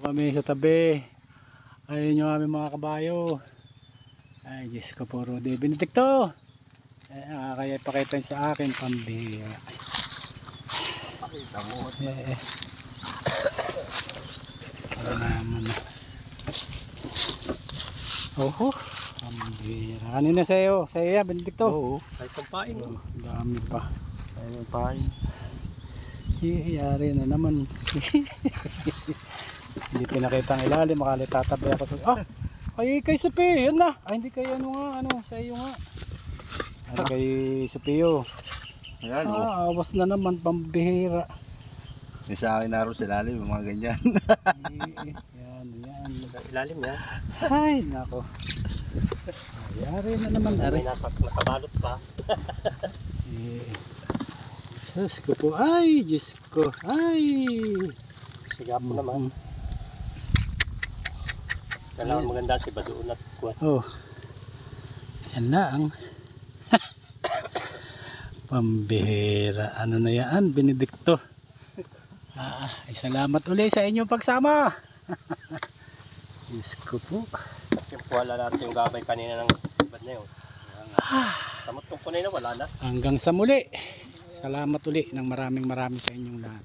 Kami sa tabi. Ayun yung aming mga kabayo. Ay, Diyos ko po, Rudy Benedicto. Kaya ipakita sa akin pambihira. Pakita mo. Ano naman. Oho, pambihira. Kanina sa'yo yan, Benedicto. Oo, ay kumpain. Dami pa. Ay kumpain. Iyari na naman. Hindi pinakita ang ilalim, makali tatabay ako sa... kay Sophie, yun na. Hindi kayo sa iyo nga. Ay kay Sophie. Ayan awas na naman, pambihira. Yung sa akin naroon sa ilalim, mga ganyan. Yan. Ilalim yan. Ay, nako. Ayari na naman. May nakabalot pa. Diyos ko po. Ay, Diyos ko. Ay. Siga po naman. Kailangan maganda si Badoon at kuwan. Oh. Yan lang. Pambihira. Ano na yan, Benedicto? Ay, salamat ulit sa inyong pagsama. Diyos ko po. Yung wala natin yung gabay kanina ng bad na yun. Tamot kong kunay na wala na. Hanggang sa muli. Salamat ulit ng maraming sa inyong lahat.